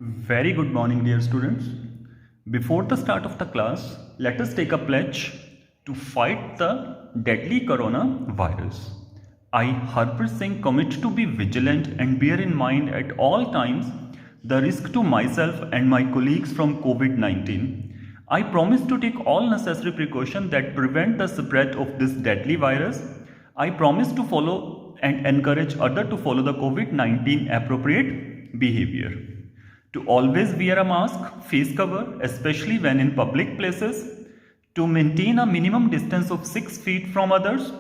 Very good morning, dear students. Before the start of the class, let us take a pledge to fight the deadly coronavirus. I, Harpreet Singh, commit to be vigilant and bear in mind at all times the risk to myself and my colleagues from COVID 19. I promise to take all necessary precautions that prevent the spread of this deadly virus. I promise to follow and encourage others to follow the COVID 19 appropriate behavior. To always wear a mask, face cover, especially when in public places, to maintain a minimum distance of 6 feet from others,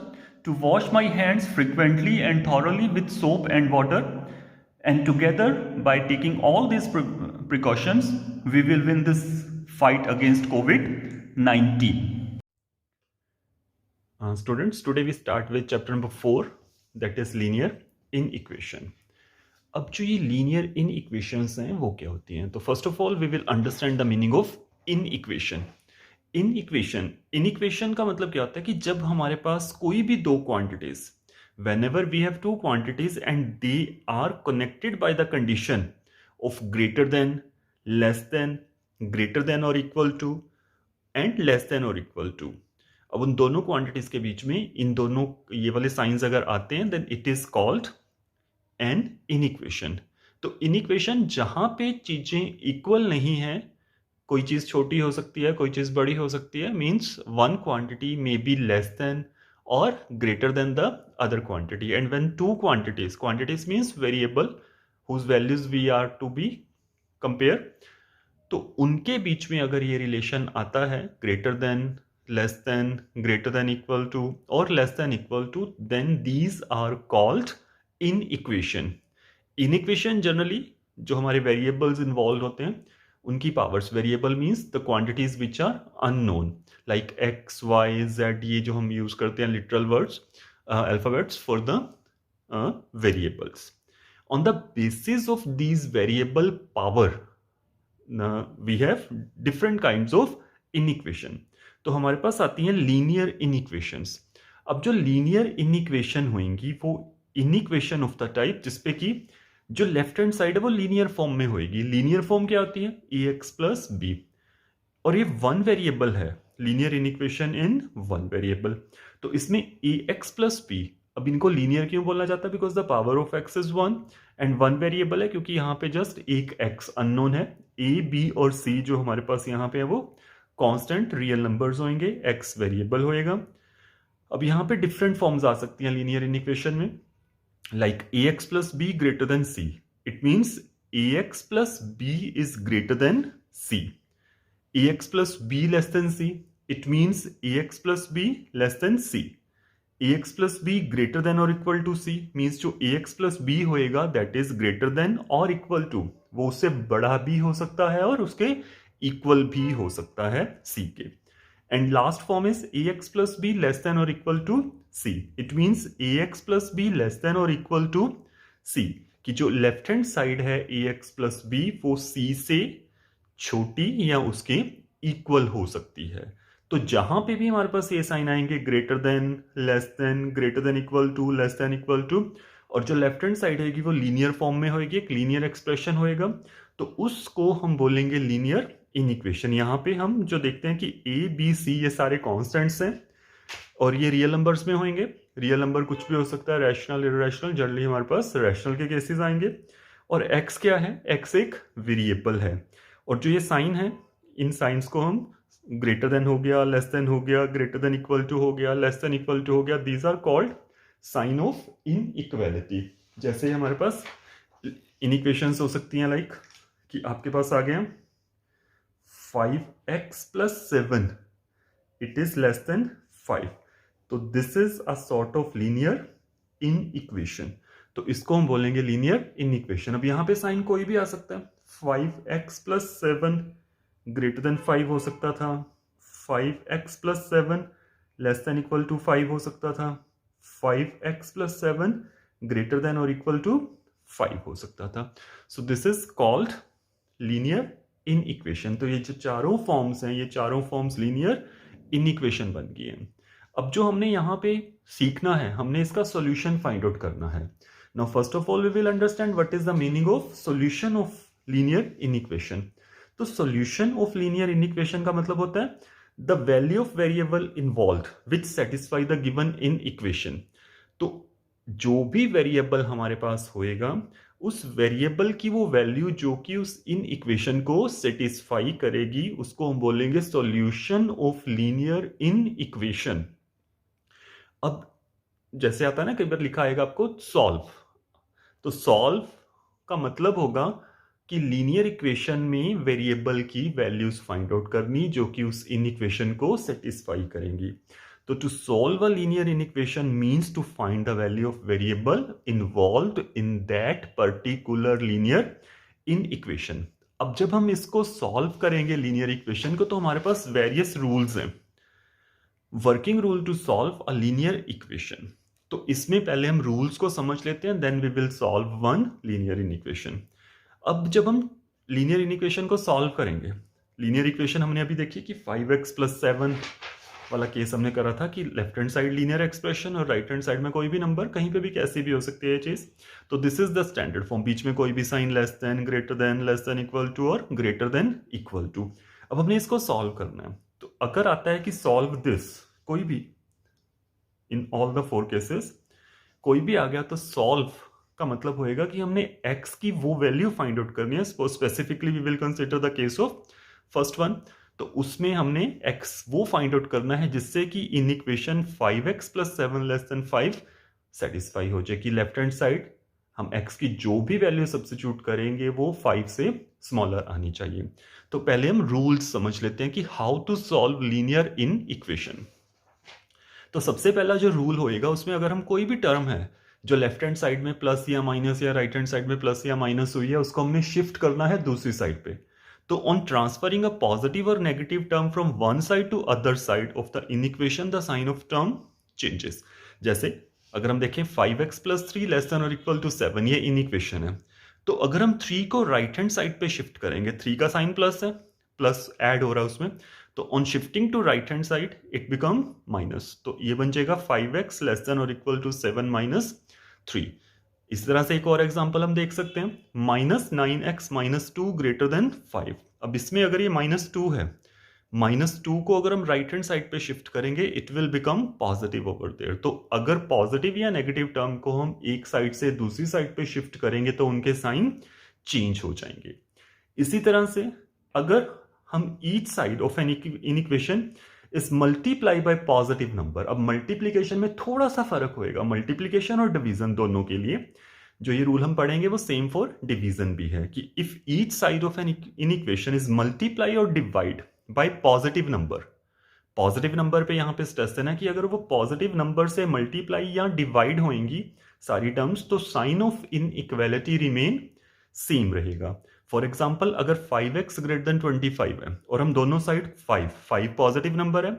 to wash my hands frequently and thoroughly with soap and water, and together, by taking all these precautions, we will win this fight against COVID-19. Students, today we start with chapter number 4, that is linear inequation. अब जो ये linear इन equations हैं वो क्या होती हैं? तो first of all we will understand the meaning of inequation. Inequation का मतलब क्या होता है कि जब हमारे पास कोई भी दो quantities, whenever we have two quantities and they are connected by the condition of greater than, less than, greater than और equal to and less than और इक्वल टू. अब उन दोनों क्वांटिटीज के बीच में इन दोनों ये वाले साइंस अगर आते हैं then it is called an inequation. तो इनइक्वेशन जहां पे चीजें इक्वल नहीं है, कोई चीज छोटी हो सकती है, कोई चीज बड़ी हो सकती है, means one quantity may be less than और greater than the other quantity. And when two quantities means variable whose values we are to be compare, तो उनके बीच में अगर ये रिलेशन आता है greater than, less than, greater than equal to और less than equal to, then these are called inequation. Generally जो हमारे वेरिएबल्स इन्वॉल्व होते हैं उनकी powers, variable means the quantities which are unknown, like x, y, z, ये जो हम use करते हैं literal words, alphabets for the variables. On the basis of these variable power we have different kinds of inequation. तो हमारे पास आती हैं linear इनइक्वेशंस. अब जो लीनियर इनइक्वेशन होंगी वो इनइक्वेशन ऑफ द टाइप जिसपे कि जो लेफ्ट हैंड साइड है वो लीनियर फॉर्म में होगी. लीनियर फॉर्म क्या होती है? ए एक्स प्लस बी, और ये वन वेरिएबल है. Linear inequation in one variable. तो इसमें ए एक्स प्लस बी, अब इनको लीनियर क्यों बोला जाता है? Because the power of x is one and one variable है, क्योंकि यहाँ पे जस्ट एक एक्स अननोन है. ए, बी और सी जो हमारे पास यहाँ पे है वो कॉन्स्टेंट रियल नंबर्स होंगे, एक्स वेरिएबल होएगा. अब यहाँ पे डिफरेंट फॉर्म्स आ सकती हैं लीनियर इनइक्वेशन में, like ax plus b greater than c. It means ax plus b is greater than c. ax plus b less than c. It means ax plus b less than c. ax plus b greater than or equal to c means जो ax plus b होएगा that is greater than or equal to, वो उससे बड़ा भी हो सकता है और उसके इक्वल भी हो सकता है c के. And last form is ax plus b less than or equal to c. It means ax plus b less than or equal to c. कि जो लेफ्ट हैंड साइड है ax plus b वो c से छोटी या उसके equal हो सकती है. तो जहां पे भी हमारे पास ये साइन आएंगे greater than, less than, greater than equal to, less than equal to, और जो लेफ्ट हैंड साइड है वो लीनियर फॉर्म में होगी, एक लीनियर एक्सप्रेशन होएगा, तो उसको हम बोलेंगे लीनियर इनइक्वेशन. यहाँ पे हम जो देखते हैं कि ए, बी, सी ये सारे कॉन्स्टेंट्स हैं और ये रियल नंबर्स में होंगे. रियल नंबर कुछ भी हो सकता है, रैशनल, इररेशनल. जनरली हमारे पास रैशनल के केसेस आएंगे. और एक्स क्या है? एक्स एक वेरिएबल है. और जो ये साइन है, इन साइंस को हम ग्रेटर देन हो गया, लेस देन हो गया, ग्रेटर देन इक्वल टू हो गया, लेस देन इक्वल टू हो गया, these are called sign of inequality. जैसे हमारे पास इनइक्वेशंस हो सकती हैं लाइक कि आपके पास आ गया 5x plus 7, it is less than 5. तो this is a sort of linear inequation. तो इसको हम बोलेंगे लीनियर इनइक्वेशन. अब यहाँ पे साइन कोई भी आ सकता है. 5x plus 7 ग्रेटर देन 5 हो सकता था. 5x plus 7 less than equal to 5 हो सकता था. 5x plus 7 ग्रेटर देन और इक्वल टू 5 हो सकता था. So this is called linear inequation. तो ये जो चारों फॉर्म्स हैं, ये चारों फॉर्म्स लीनियर इन इक्वेशन बन गई हैं. अब जो हमने यहाँ पे सीखना है, हमने इसका सॉल्यूशन फाइंड आउट करना है. Now first of all we will understand what is the meaning of solution of linear inequation. तो solution of linear inequation का मतलब होता है the value of variable involve which satisfy the given inequation. तो जो भी variable हमारे पास होएगा उस वेरिएबल की वो वैल्यू जो कि उस इन इक्वेशन को सेटिस्फाई करेगी उसको हम बोलेंगे solution of linear inequation. अब जैसे आता है ना, कई बार लिखा आएगा आपको सॉल्व, तो सॉल्व का मतलब होगा कि लीनियर इक्वेशन में वेरिएबल की वैल्यूज फाइंड आउट करनी जो कि उस इन इक्वेशन को सेटिस्फाई करेंगी। तो to solve a linear inequation means to find the value of variable involved in that particular linear inequation. अब जब हम इसको सॉल्व करेंगे लीनियर इक्वेशन को तो हमारे पास वेरियस रूल्स हैं। Working rule to solve a linear equation, तो इसमें पहले हम रूल्स को समझ लेते हैं, then we will solve one linear inequation. अब जब हम लीनियर इन इक्वेशन को सॉल्व करेंगे, लीनियर इक्वेशन हमने अभी देखी कि 5x + 7 वाला केस हमने करा था कि left hand side linear expression और राइट हैंड साइड में कोई भी नंबर, कहीं पे भी कैसी भी हो सकती है ये चीज। तो this is the standard form, बीच में कोई भी sign less than, greater than, less than equal to और ग्रेटर देन इक्वल टू। अब हमने इसको सॉल्व करना है, तो अगर आता है कि सॉल्व दिस, कोई भी इन ऑल द 4 केसेस कोई भी आ गया, तो सॉल्व का मतलब होएगा कि हमने x की वो वैल्यू फाइंड आउट करनी है। Specifically we will consider the case of first one, तो उसमें हमने x वो फाइंड आउट करना है जिससे कि इन इक्वेशन 5x + 7 < 5 सेटिस्फाई हो जाए कि लेफ्ट हैंड साइड हम x की जो भी वैल्यू सब्स्टिट्यूट करेंगे वो 5 से स्मॉलर आनी चाहिए। तो पहले हम रूल्स समझ लेते हैं कि how to solve linear inequation. तो सबसे पहला जो रूल होएगा उसमें अगर हम कोई भी टर्म है जो लेफ्ट हैंड साइड में प्लस या माइनस या राइट हैंड साइड में प्लस या माइनस हुई है उसको हमने शिफ्ट करना है दूसरी साइड पे। तो ऑन ट्रांसफरिंग अ पॉजिटिव और negative term from one side to other side of the inequation the sign of term changes. जैसे अगर हम देखें 5x + 3 < = 7, ये इन इक्वेशन है। तो अगर हम 3 को राइट हैंड साइड पे शिफ्ट करेंगे, 3 का साइन प्लस है, प्लस ऐड हो रहा है उसमें, तो on shifting to right hand side it become minus, तो ये बन जाएगा 5x < 7 - 3। इस तरह से एक और एग्जांपल हम देख सकते हैं, -9x - 2 > 5। अब इसमें अगर ये -2 है, -2 को अगर हम राइट हैंड साइड पे शिफ्ट करेंगे it will become positive over there. तो अगर पॉजिटिव या नेगेटिव टर्म को हम एक साइड से दूसरी साइड पे शिफ्ट करेंगे तो उनके साइन चेंज हो जाएंगे। इसी तरह से अगर हम each side of an equation is multiply by positive number, अब मल्टीप्लीकेशन में थोड़ा सा फर्क होएगा, मल्टीप्लीकेशन और डिवीजन दोनों के लिए जो ये रूल हम पढ़ेंगे वो सेम फॉर डिवीजन भी है कि if each side of an equation is multiply और divide by positive number, positive number पे यहां पे स्ट्रेस देना कि अगर वो पॉजिटिव नंबर से मल्टीप्लाई या डिवाइड होंगी सारी टर्म्स तो sign of inequality remain same रहेगा। फॉर एग्जाम्पल अगर 5x > 25 है और हम दोनों साइड 5 पॉजिटिव नंबर है,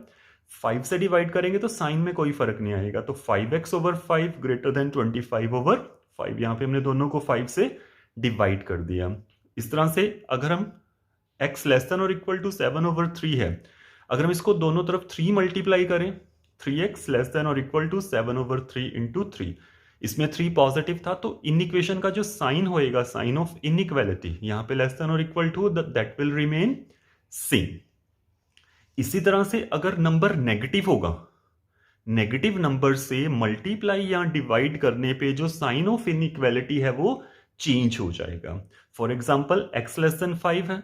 5 से डिवाइड करेंगे तो साइन में कोई फर्क नहीं आएगा, तो 5x / 5 > 25/5, यहां पे हमने दोनों को 5 से डिवाइड कर दिया। इस तरह से अगर हम x < = 7/3 है, अगर हम इसको दोनों तरफ 3 मल्टीप्लाई करें, 3x < = 7/3 × 3, इसमें 3 पॉजिटिव था, तो इन इक्वेशन का जो साइन होएगा, साइन ऑफ इनइक्वालिटी, यहां पे < <, दैट विल रिमेन सेम। इसी तरह से अगर नंबर नेगेटिव होगा, नेगेटिव नंबर से मल्टीप्लाई या डिवाइड करने पे जो साइन ऑफ इनइक्वालिटी है वो चेंज हो जाएगा। फॉर एग्जाम्पल x < 5 है,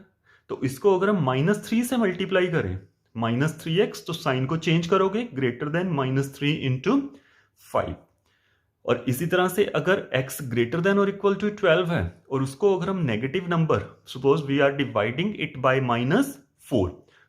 तो इसको अगर हम -3 से मल्टीप्लाई करें, -3x, तो साइन को चेंज करोगे, ग्रेटर देन -3 × 5। और इसी तरह से अगर x > 12 है और उसको अगर हम negative number, suppose we are dividing it by -4,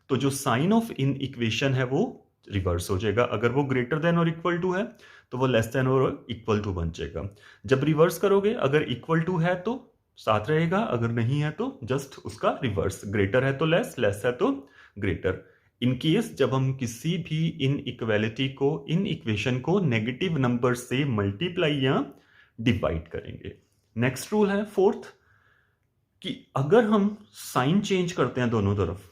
तो जो साइन ऑफ इन इक्वेशन है वो रिवर्स हो जाएगा। अगर वो ग्रेटर देन और इक्वल टू है तो वो लेस देन और इक्वल टू बन जाएगा। जब रिवर्स करोगे, अगर इक्वल टू है तो साथ रहेगा, अगर नहीं है तो जस्ट उसका रिवर्स, ग्रेटर है तो लेस, लेस है तो ग्रेटर। इन केस जब हम किसी भी इन इक्वालिटी को, इन इक्वेशन को नेगेटिव नंबर से मल्टीप्लाई या डिवाइड करेंगे। नेक्स्ट रूल है फोर्थ, कि अगर हम साइन चेंज करते हैं दोनों तरफ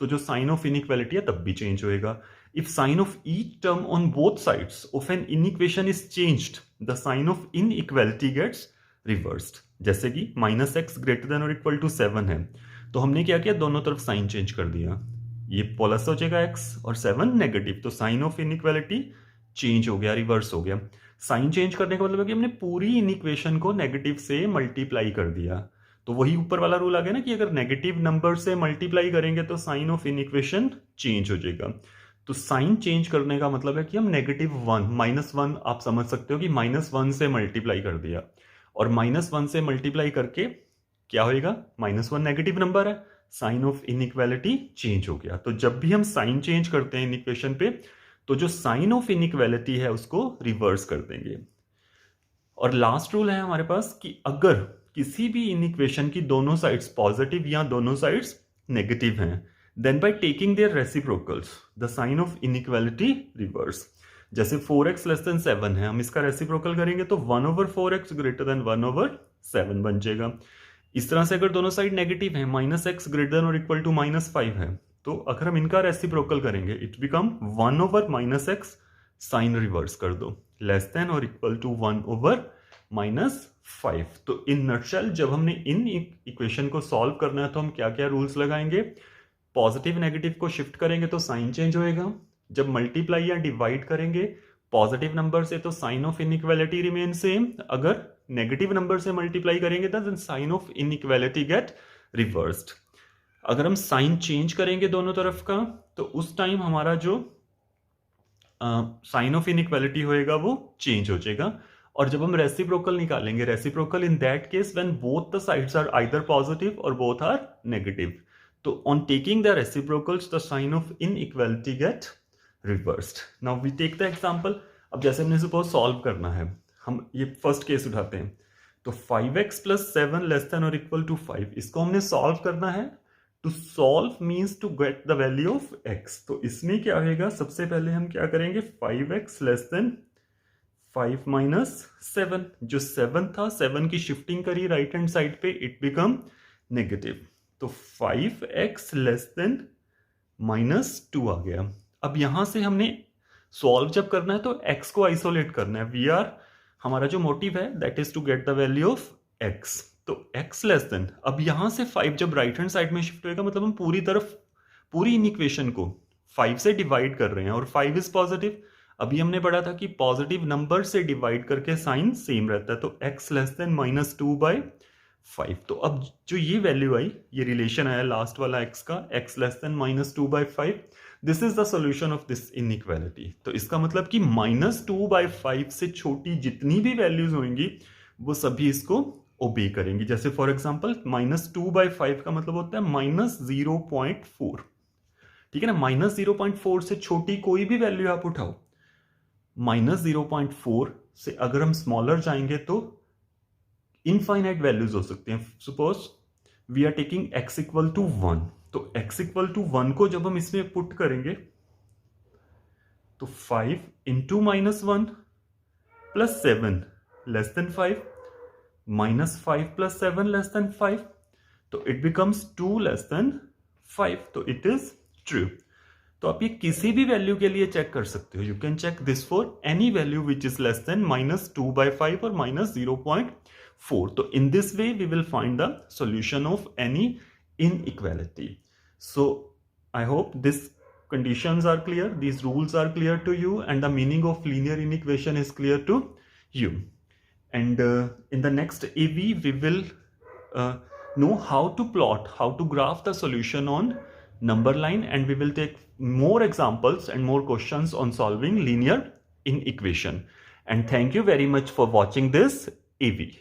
तो जो साइन ऑफ इनइक्वालिटी है तब भी चेंज होएगा। If sign of each term on both sides of an inequation is changed, the sign of inequality gets reversed. जैसे कि -x ग्रेटर देन और इक्वल टू 7 है, तो हमने क्या किया, दोनों तरफ साइन चेंज कर दिया, ये प्लस हो जाएगा x और 7 नेगेटिव, तो साइन ऑफ इनइक्वालिटी चेंज हो गया, रिवर्स हो गया। साइन चेंज करने का मतलब है कि हमने पूरी इनइक्वेशन को नेगेटिव से मल्टीप्लाई कर दिया। तो वही ऊपर वाला रूल आ गया ना कि अगर नेगेटिव नंबर से मल्टीप्लाई करेंगे तो साइन ऑफ इनइक्वेशन चेंज हो जाएगा। तो साइन चेंज करने का मतलब है कि हम -1 -1 आप समझ सकते हो कि -1 से मल्टीप्लाई कर दिया, और -1 से मल्टीप्लाई करके क्या होएगा, -1 नेगेटिव नंबर है, साइन ऑफ इनइक्वालिटी चेंज हो गया। तो जब भी हम साइन चेंज करते हैं इनइक्वेशन पे, तो जो साइन ऑफ इनइक्वालिटी है उसको रिवर्स कर देंगे। और लास्ट रूल है हमारे पास कि अगर किसी भी इनइक्वेशन की दोनों साइड्स पॉजिटिव या दोनों साइड्स नेगेटिव हैं, then by taking their reciprocals the sign of inequality reverse. जैसे 4x लेस देन 7 है, हम इसका रेसिप्रोकल करेंगे तो 1/4x ग्रेटर देन 1/7 बन जाएगा। इस तरह से अगर दोनों साइड नेगेटिव है, -x ग्रेटर देन और इक्वल टू -5 है, तो अगर हम इनका रेसिप्रोकल करेंगे it become 1/-x, sign reverse कर दो, लेस देन और इक्वल टू 1/-5। तो इन नटशेल जब हमने इन इक्वेशन को सॉल्व करना है तो हम क्या क्या रूल्स लगाएंगे, पॉजिटिव नेगेटिव को शिफ्ट करेंगे तो साइन चेंज होएगा, जब मल्टीप्लाई या डिवाइड करेंगे पॉजिटिव नंबर से तो sign of inequality remain same, अगर नेगेटिव नंबर से मल्टीप्लाई करेंगे तो sign of inequality get reversed. अगर हम साइन चेंज करेंगे दोनों तरफ का तो उस टाइम हमारा जो साइन ऑफ इनइक्वालिटी होएगा वो चेंज हो जाएगा। और जब हम रेसिप्रोकल निकालेंगे, reciprocal in that case when both the sides are either positive और बोथ आर नेगेटिव, तो on taking the reciprocals the sign of inequality get reversed. Now we take the example. अब जैसे हमने सपोज सॉल्व करना है, हम ये first case उठाते हैं, तो 5x + 7 लेस देन और इक्वल टू 5, इसको हमने सॉल्व करना है। To solve means to get the value of x। तो इसमें क्या होगा, सबसे पहले हम क्या करेंगे, 5x लेस देन 5 - 7, जो 7 था 7 की शिफ्टिंग करी राइट हैंड साइड पे, इट बिकम नेगेटिव, तो 5x लेस देन -2 आ गया। अब यहां से हमने सॉल्व जब करना है तो x को आइसोलेट करना है, हमारा जो मोटिव है that is to get the value of x। तो x लेस देन, अब यहां से 5 जब राइट हैंड साइड में शिफ्ट होएगा मतलब हम पूरी इन इक्वेशन को 5 से डिवाइड कर रहे हैं, और 5 इज पॉजिटिव। अभी हमने पढ़ा था कि पॉजिटिव नंबर से डिवाइड करके साइन सेम रहता है, तो x लेस देन -2/5। तो अब जो ये वैल्यू आई, ये रिलेशन आया लास्ट वाला x का, x less than -2/5, this is the solution of this inequality. तो इसका मतलब कि -2/5 से छोटी जितनी भी वैल्यूज होंगी वो सभी इसको ओबे करेंगी। जैसे फॉर एग्जांपल -2/5 का मतलब होता है -0.4, ठीक है ना। -0.4 से छोटी कोई भी वैल्यू आप उठाओ, -0.4 से अगर हम स्मॉलर जाएंगे तो इनफाइनाइट वैल्यूज हो सकते हैं। Suppose we are taking x equal to 1, तो x इक्वल टू 1 को जब हम इसमें पुट करेंगे तो 5 into -1 plus 7 less then 5 -5 plus 7 less then 5, तो इट बिकम्स 2 लेस देन 5, तो इट इज ट्रू। तो आप ये किसी भी वैल्यू के लिए चेक कर सकते हो, you can check this for any value which is less than -2/5 और -0.4। तो in this way we will find the solution of any inequality. So I hope these conditions are clear, these rules are clear to you, and the meaning of linear inequation is clear to you. And in the next AV we will know how to plot, how to graph the solution on number line, and we will take more examples and more questions on solving linear inequation. And thank you very much for watching this AV.